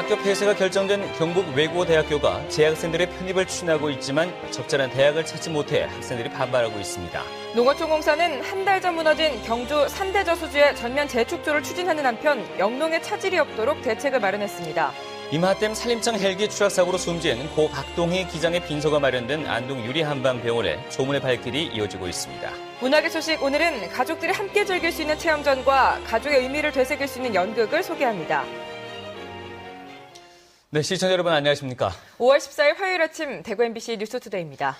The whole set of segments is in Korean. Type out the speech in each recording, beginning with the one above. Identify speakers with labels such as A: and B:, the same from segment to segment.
A: 학교 폐쇄가 결정된 경북 외국어대학교가 재학생들의 편입을 추진하고 있지만 적절한 대학을 찾지 못해 학생들이 반발하고 있습니다.
B: 농어촌공사는 한 달 전 무너진 경주 산대저수지의 전면 재축조를 추진하는 한편 영농에 차질이 없도록 대책을 마련했습니다.
A: 이마댐 산림청 헬기 추락사고로 숨진 고 박동희 기장의 빈소가 마련된 안동 유리한방병원에 조문의 발길이 이어지고 있습니다.
B: 문학의 소식, 오늘은 가족들이 함께 즐길 수 있는 체험전과 가족의 의미를 되새길 수 있는 연극을 소개합니다.
A: 네, 시청자 여러분 안녕하십니까?
B: 5월 14일 화요일 아침 대구 MBC 뉴스투데이입니다.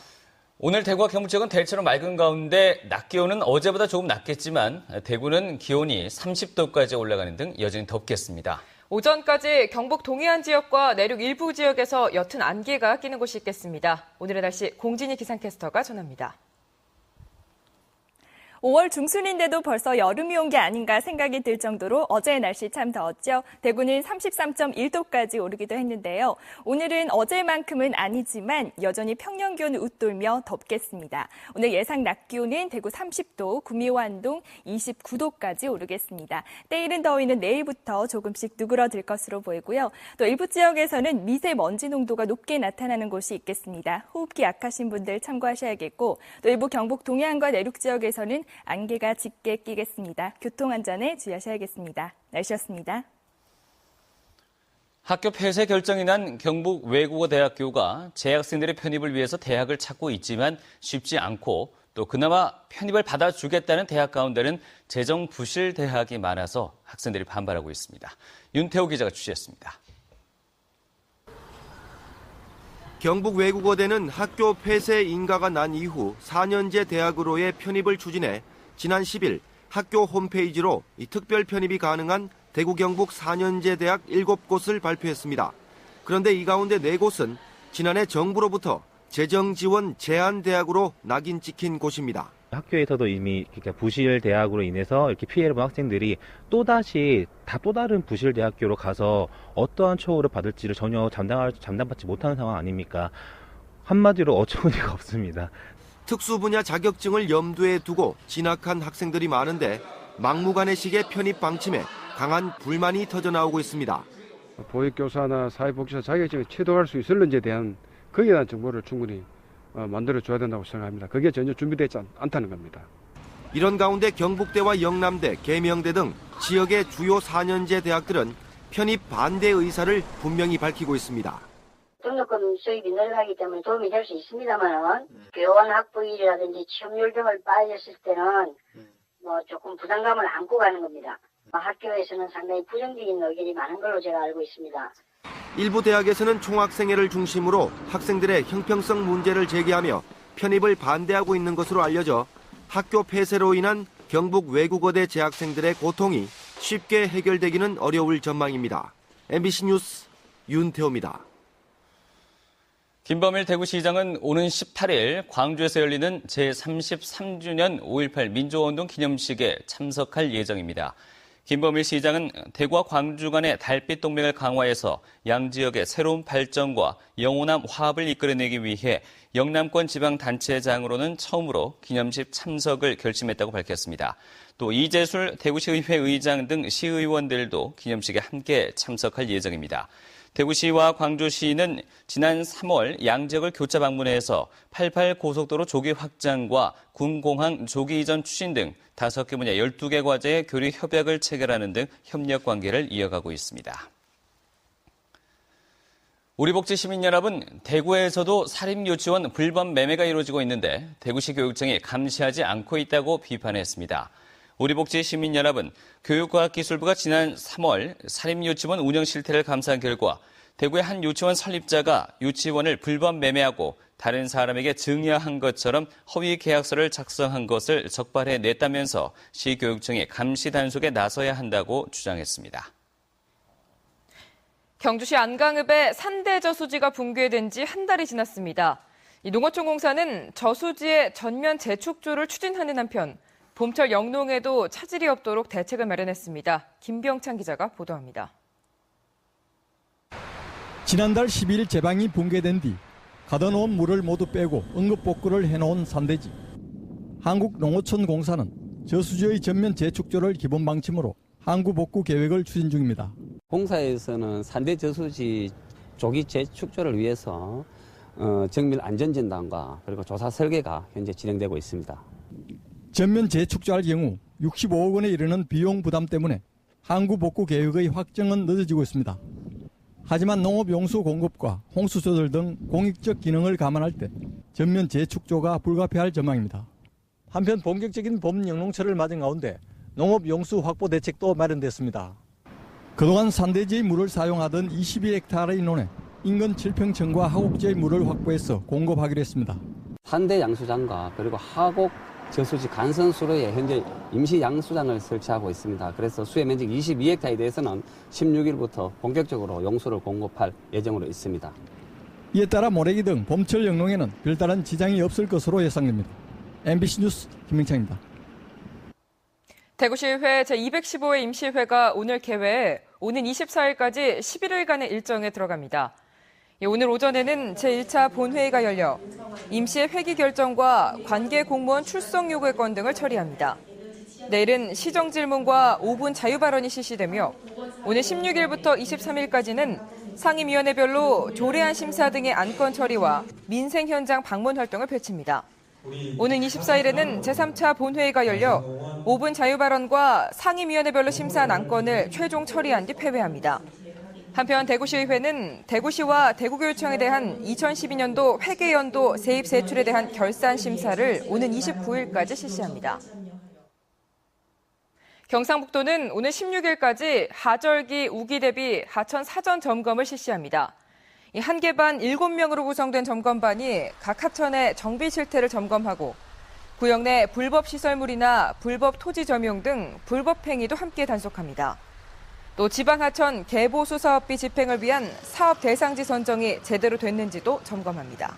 A: 오늘 대구와 경북 지역은 대체로 맑은 가운데 낮 기온은 어제보다 조금 낮겠지만 대구는 기온이 30도까지 올라가는 등 여전히 덥겠습니다.
B: 오전까지 경북 동해안 지역과 내륙 일부 지역에서 옅은 안개가 끼는 곳이 있겠습니다. 오늘의 날씨 공진희 기상캐스터가 전합니다.
C: 5월 중순인데도 벌써 여름이 온 게 아닌가 생각이 들 정도로 어제의 날씨 참 더웠죠. 대구는 33.1도까지 오르기도 했는데요. 오늘은 어제만큼은 아니지만 여전히 평년 기온을 웃돌며 덥겠습니다. 오늘 예상 낮 기온은 대구 30도, 구미와 안동 29도까지 오르겠습니다. 때이른 더위는 내일부터 조금씩 누그러들 것으로 보이고요. 또 일부 지역에서는 미세먼지 농도가 높게 나타나는 곳이 있겠습니다. 호흡기 약하신 분들 참고하셔야겠고, 또 일부 경북 동해안과 내륙 지역에서는 안개가 짙게 끼겠습니다. 교통안전에 주의하셔야겠습니다. 날씨였습니다.
A: 학교 폐쇄 결정이 난 경북 외국어대학교가 재학생들의 편입을 위해서 대학을 찾고 있지만 쉽지 않고 또 그나마 편입을 받아주겠다는 대학 가운데는 재정 부실 대학이 많아서 학생들이 반발하고 있습니다. 윤태호 기자가 취재했습니다.
D: 경북 외국어대는 학교 폐쇄 인가가 난 이후 4년제 대학으로의 편입을 추진해 지난 10일 학교 홈페이지로 이 특별 편입이 가능한 대구 경북 4년제 대학 7곳을 발표했습니다. 그런데 이 가운데 4곳은 지난해 정부로부터 재정 지원 제한 대학으로 낙인 찍힌 곳입니다.
E: 학교에서도 이미 부실 대학으로 인해서 이렇게 피해를 본 학생들이 또 다른 부실 대학교로 가서 어떠한 처우를 받을지를 전혀 장담받지 못하는 상황 아닙니까? 한마디로 어처구니가 없습니다.
D: 특수 분야 자격증을 염두에 두고 진학한 학생들이 많은데 막무가내식의 편입 방침에 강한 불만이 터져나오고 있습니다.
F: 보육교사나 사회복지사 자격증을 취득할 수 있을는지에 대한 거기에 대한 정보를 충분히 만들어줘야 된다고 생각합니다. 그게 전혀 준비되지 않다는 겁니다.
D: 이런 가운데 경북대와 영남대, 계명대 등 지역의 주요 4년제 대학들은 편입 반대 의사를 분명히 밝히고 있습니다.
G: 등록금 수입이 늘어나기 때문에 도움이 될 수 있습니다만 교원 학부일이라든지 취업률 등을 빠졌을 때는 조금 부담감을 안고 가는 겁니다. 학교에서는 상당히 부정적인 의견이 많은 걸로 제가 알고 있습니다.
D: 일부 대학에서는 총학생회를 중심으로 학생들의 형평성 문제를 제기하며 편입을 반대하고 있는 것으로 알려져 학교 폐쇄로 인한 경북 외국어대 재학생들의 고통이 쉽게 해결되기는 어려울 전망입니다. MBC 뉴스 윤태호입니다.
A: 김범일 대구시장은 오는 18일 광주에서 열리는 제33주년 5.18 민주화운동 기념식에 참석할 예정입니다. 김범일 시장은 대구와 광주 간의 달빛 동맹을 강화해서 양 지역의 새로운 발전과 영원한 화합을 이끌어내기 위해 영남권 지방단체장으로는 처음으로 기념식 참석을 결심했다고 밝혔습니다. 또 이재술 대구시의회 의장 등 시의원들도 기념식에 함께 참석할 예정입니다. 대구시와 광주시는 지난 3월 양 지역을 교차 방문해서 88 고속도로 조기 확장과 군공항 조기 이전 추진 등 5개 분야 12개 과제의 교류 협약을 체결하는 등 협력 관계를 이어가고 있습니다. 우리복지시민연합은 대구에서도 사립유치원 불법 매매가 이루어지고 있는데 대구시 교육청이 감시하지 않고 있다고 비판했습니다. 우리복지시민연합은 교육과학기술부가 지난 3월 사립유치원 운영 실태를 감사한 결과 대구의 한 유치원 설립자가 유치원을 불법 매매하고 다른 사람에게 증여한 것처럼 허위 계약서를 작성한 것을 적발해냈다면서 시교육청이 감시 단속에 나서야 한다고 주장했습니다.
B: 경주시 안강읍에 산대저수지가 붕괴된 지 한 달이 지났습니다. 농어촌공사는 저수지의 전면 재축조를 추진하는 한편 봄철 영농에도 차질이 없도록 대책을 마련했습니다. 김병찬 기자가 보도합니다.
H: 지난달 12일 제방이 붕괴된 뒤 가둬놓은 물을 모두 빼고 응급복구를 해놓은 산대지. 한국농어촌공사는 저수지의 전면 재축조를 기본 방침으로 항구복구 계획을 추진 중입니다.
I: 공사에서는 산대 저수지 조기 재축조를 위해서 정밀 안전진단과 그리고 조사 설계가 현재 진행되고 있습니다.
H: 전면 재축조할 경우 65억 원에 이르는 비용 부담 때문에 항구 복구 계획의 확정은 늦어지고 있습니다. 하지만 농업용수 공급과 홍수 조절 등 공익적 기능을 감안할 때 전면 재축조가 불가피할 전망입니다. 한편 본격적인 봄 영농철을 맞은 가운데 농업용수 확보 대책도 마련됐습니다. 그동안 산대지의 물을 사용하던 22헥타르의 논에 인근 7평층과 하곡지의 물을 확보해서 공급하기로 했습니다.
I: 산대 양수장과 그리고 하곡 저수지 간선 수로에 현재 임시 양수장을 설치하고 있습니다. 그래서 수해 면적 22헥타에 대해서는 16일부터 본격적으로 용수를 공급할 예정으로 있습니다.
H: 이에 따라 모래기 등 봄철 영농에는 별다른 지장이 없을 것으로 예상됩니다. MBC 뉴스 김민창입니다.
B: 대구시의회 제215회 임시회가 오늘 개회해 오는 24일까지 11일간의 일정에 들어갑니다. 오늘 오전에는 제1차 본회의가 열려 임시의 회기 결정과 관계 공무원 출석 요구의 건 등을 처리합니다. 내일은 시정 질문과 5분 자유 발언이 실시되며 오늘 16일부터 23일까지는 상임위원회별로 조례안 심사 등의 안건 처리와 민생 현장 방문 활동을 펼칩니다. 오는 24일에는 제3차 본회의가 열려 5분 자유 발언과 상임위원회별로 심사한 안건을 최종 처리한 뒤 폐회합니다. 한편 대구시의회는 대구시와 대구교육청에 대한 2012년도 회계연도 세입 세출에 대한 결산 심사를 오는 29일까지 실시합니다. 경상북도는 오늘 16일까지 하절기 우기 대비 하천 사전 점검을 실시합니다. 한 개 반 7명으로 구성된 점검반이 각 하천의 정비 실태를 점검하고 구역 내 불법 시설물이나 불법 토지 점용 등 불법 행위도 함께 단속합니다. 또 지방하천 개보수 사업비 집행을 위한 사업 대상지 선정이 제대로 됐는지도 점검합니다.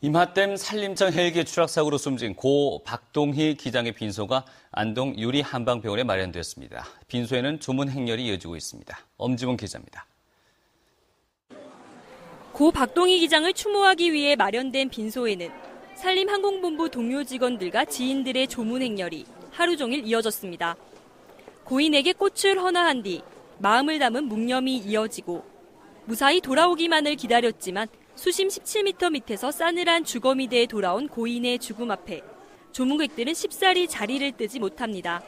A: 임하댐 산림청 헬기 추락사고로 숨진 고 박동희 기장의 빈소가 안동 유리한방병원에 마련됐습니다. 빈소에는 조문 행렬이 이어지고 있습니다. 엄지원 기자입니다.
J: 고 박동희 기장을 추모하기 위해 마련된 빈소에는 산림항공본부 동료 직원들과 지인들의 조문 행렬이 하루 종일 이어졌습니다. 고인에게 꽃을 헌화한 뒤 마음을 담은 묵념이 이어지고 무사히 돌아오기만을 기다렸지만 수심 17m 밑에서 싸늘한 주거미대에 돌아온 고인의 죽음 앞에 조문객들은 쉽사리 자리를 뜨지 못합니다.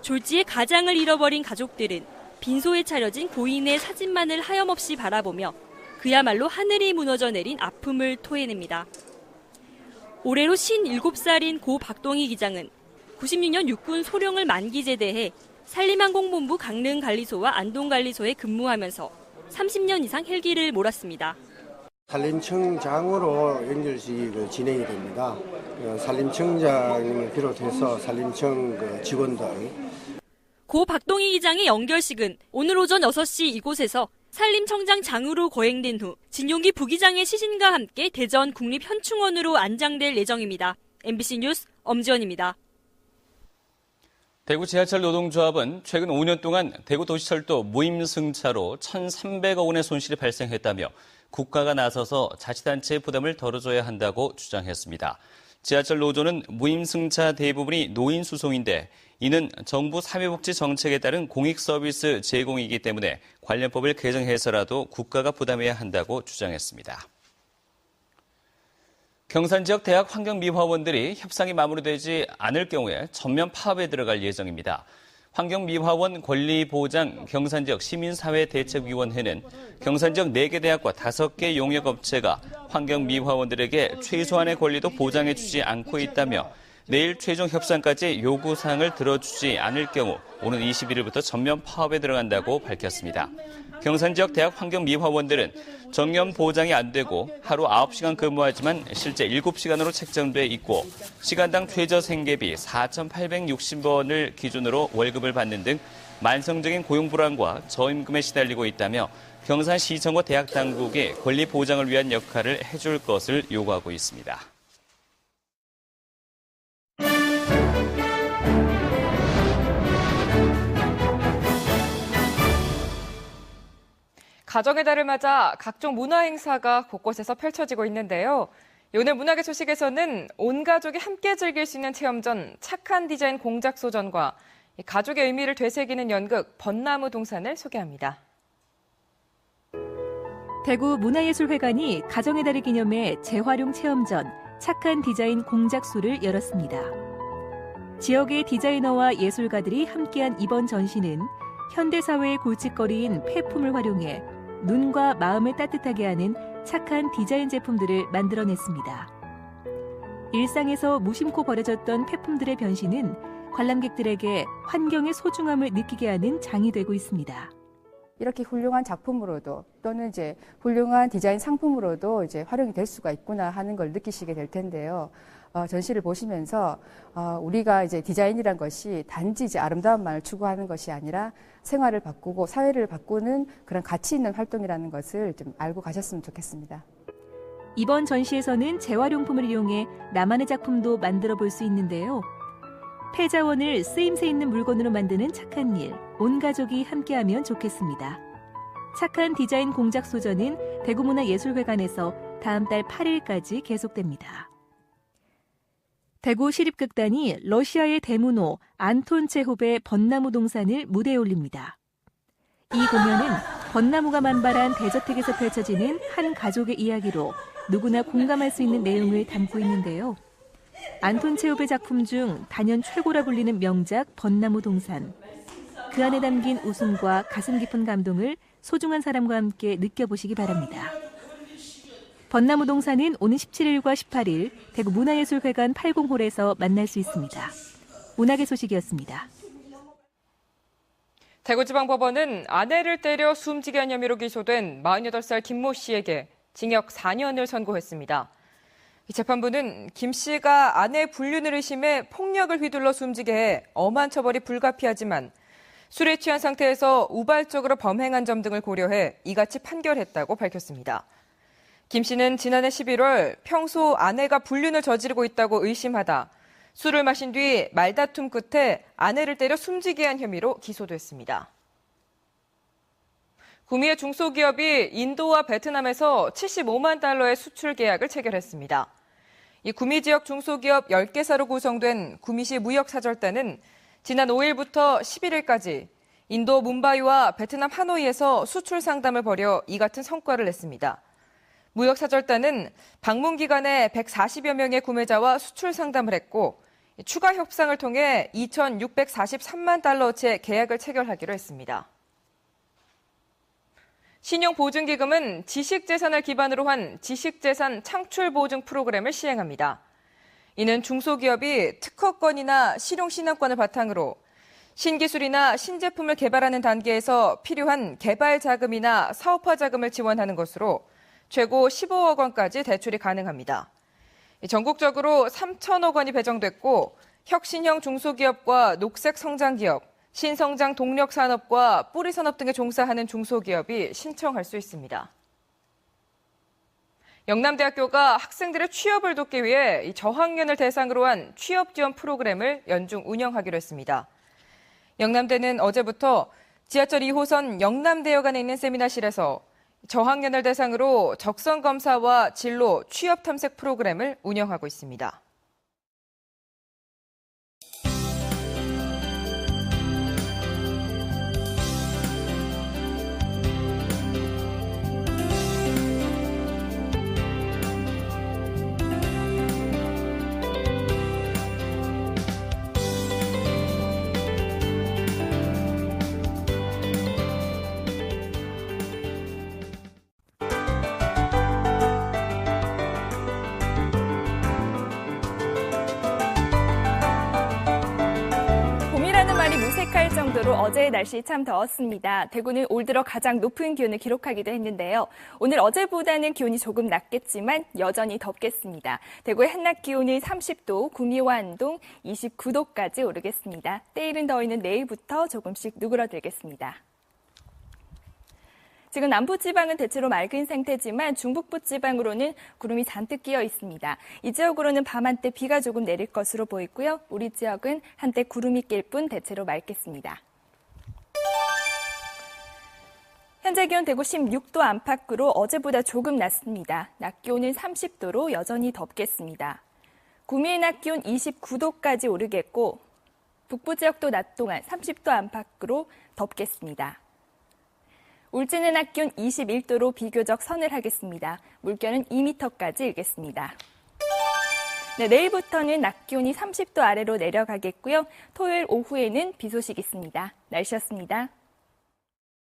J: 졸지에 가장을 잃어버린 가족들은 빈소에 차려진 고인의 사진만을 하염없이 바라보며 그야말로 하늘이 무너져 내린 아픔을 토해냅니다. 올해로 57살인 고 박동희 기장은 96년 육군 소령을 만기 제대해 산림항공본부 강릉관리소와 안동관리소에 근무하면서 30년 이상 헬기를 몰았습니다.
K: 산림청장으로 연결식이 진행이 됩니다. 산림청장님을 비롯해서 산림청 직원들.
J: 고 박동희 기장의 연결식은 오늘 오전 6시 이곳에서 산림청장장으로 거행된 후 진용기 부기장의 시신과 함께 대전 국립현충원으로 안장될 예정입니다. MBC 뉴스 엄지원입니다.
A: 대구 지하철 노동조합은 최근 5년 동안 대구도시철도 무임승차로 1,300억 원의 손실이 발생했다며 국가가 나서서 자치단체의 부담을 덜어줘야 한다고 주장했습니다. 지하철 노조는 무임승차 대부분이 노인 수송인데 이는 정부 사회복지 정책에 따른 공익서비스 제공이기 때문에 관련법을 개정해서라도 국가가 부담해야 한다고 주장했습니다. 경산 지역 대학 환경미화원들이 협상이 마무리되지 않을 경우에 전면 파업에 들어갈 예정입니다. 환경미화원 권리보장 경산지역 시민사회대책위원회는 경산지역 4개 대학과 5개 용역업체가 환경미화원들에게 최소한의 권리도 보장해주지 않고 있다며 내일 최종 협상까지 요구사항을 들어주지 않을 경우 오는 21일부터 전면 파업에 들어간다고 밝혔습니다. 경산지역 대학 환경미화원들은 정년 보장이 안 되고 하루 9시간 근무하지만 실제 7시간으로 책정돼 있고 시간당 최저 생계비 4,860원을 기준으로 월급을 받는 등 만성적인 고용 불안과 저임금에 시달리고 있다며 경산시청과 대학 당국이 권리 보장을 위한 역할을 해줄 것을 요구하고 있습니다.
B: 가정의 달을 맞아 각종 문화 행사가 곳곳에서 펼쳐지고 있는데요. 오늘 문화계 소식에서는 온 가족이 함께 즐길 수 있는 체험전 착한 디자인 공작소전과 가족의 의미를 되새기는 연극 벚나무 동산을 소개합니다.
L: 대구 문화예술회관이 가정의 달을 기념해 재활용 체험전 착한 디자인 공작소를 열었습니다. 지역의 디자이너와 예술가들이 함께한 이번 전시는 현대사회의 골칫거리인 폐품을 활용해 눈과 마음을 따뜻하게 하는 착한 디자인 제품들을 만들어냈습니다. 일상에서 무심코 버려졌던 폐품들의 변신은 관람객들에게 환경의 소중함을 느끼게 하는 장이 되고 있습니다.
M: 이렇게 훌륭한 작품으로도 또는 이제 훌륭한 디자인 상품으로도 이제 활용이 될 수가 있구나 하는 걸 느끼시게 될 텐데요. 전시를 보시면서 우리가 이제 디자인이란 것이 단지 이제 아름다움만을 추구하는 것이 아니라 생활을 바꾸고 사회를 바꾸는 그런 가치 있는 활동이라는 것을 좀 알고 가셨으면 좋겠습니다.
L: 이번 전시에서는 재활용품을 이용해 나만의 작품도 만들어 볼 수 있는데요. 폐자원을 쓰임새 있는 물건으로 만드는 착한 일, 온 가족이 함께하면 좋겠습니다. 착한 디자인 공작 소전은 대구문화예술회관에서 다음 달 8일까지 계속됩니다. 대구 시립극단이 러시아의 대문호 안톤 체홉의 벚나무 동산을 무대에 올립니다. 이 공연은 벚나무가 만발한 대저택에서 펼쳐지는 한 가족의 이야기로 누구나 공감할 수 있는 내용을 담고 있는데요. 안톤 체홉의 작품 중 단연 최고라 불리는 명작 벚나무 동산. 그 안에 담긴 웃음과 가슴 깊은 감동을 소중한 사람과 함께 느껴보시기 바랍니다. 벚나무 동산은 오는 17일과 18일 대구 문화예술회관 80홀에서 만날 수 있습니다. 문학의 소식이었습니다.
B: 대구지방법원은 아내를 때려 숨지게 한 혐의로 기소된 48살 김모 씨에게 징역 4년을 선고했습니다. 이 재판부는 김 씨가 아내의 불륜을 의심해 폭력을 휘둘러 숨지게 해 엄한 처벌이 불가피하지만 술에 취한 상태에서 우발적으로 범행한 점 등을 고려해 이같이 판결했다고 밝혔습니다. 김 씨는 지난해 11월 평소 아내가 불륜을 저지르고 있다고 의심하다 술을 마신 뒤 말다툼 끝에 아내를 때려 숨지게 한 혐의로 기소됐습니다. 구미의 중소기업이 인도와 베트남에서 75만 달러의 수출 계약을 체결했습니다. 이 구미 지역 중소기업 10개사로 구성된 구미시 무역사절단은 지난 5일부터 11일까지 인도 뭄바이와 베트남 하노이에서 수출 상담을 벌여 이 같은 성과를 냈습니다. 무역사절단은 방문 기간에 140여 명의 구매자와 수출 상담을 했고 추가 협상을 통해 2,643만 달러어치의 계약을 체결하기로 했습니다. 신용보증기금은 지식재산을 기반으로 한 지식재산 창출보증 프로그램을 시행합니다. 이는 중소기업이 특허권이나 실용신앙권을 바탕으로 신기술이나 신제품을 개발하는 단계에서 필요한 개발 자금이나 사업화 자금을 지원하는 것으로 최고 15억 원까지 대출이 가능합니다. 전국적으로 3천억 원이 배정됐고 혁신형 중소기업과 녹색 성장기업, 신성장 동력 산업과 뿌리 산업 등에 종사하는 중소기업이 신청할 수 있습니다. 영남대학교가 학생들의 취업을 돕기 위해 저학년을 대상으로 한 취업 지원 프로그램을 연중 운영하기로 했습니다. 영남대는 어제부터 지하철 2호선 영남대역안에 있는 세미나실에서 저학년을 대상으로 적성 검사와 진로, 취업 탐색 프로그램을 운영하고 있습니다.
C: 할 정도로 어제의 날씨 참 더웠습니다. 대구는 올 들어 가장 높은 기온을 기록하기도 했는데요. 오늘 어제보다는 기온이 조금 낮겠지만 여전히 덥겠습니다. 대구의 한낮 기온이 30도, 구미와 안동 29도까지 오르겠습니다. 때이른 더위는 내일부터 조금씩 누그러들겠습니다. 지금 남부지방은 대체로 맑은 상태지만 중북부지방으로는 구름이 잔뜩 끼어 있습니다. 이 지역으로는 밤 한때 비가 조금 내릴 것으로 보이고요. 우리 지역은 한때 구름이 낄 뿐 대체로 맑겠습니다. 현재 기온 대구 16도 안팎으로 어제보다 조금 낮습니다. 낮 기온은 30도로 여전히 덥겠습니다. 구미의 낮 기온 29도까지 오르겠고 북부 지역도 낮 동안 30도 안팎으로 덥겠습니다. 울지는 낮 기온 21도로 비교적 서늘하겠습니다. 물결은 2m까지 일겠습니다. 네, 내일부터는 낮 기온이 30도 아래로 내려가겠고요. 토요일 오후에는 비 소식 있습니다. 날씨였습니다.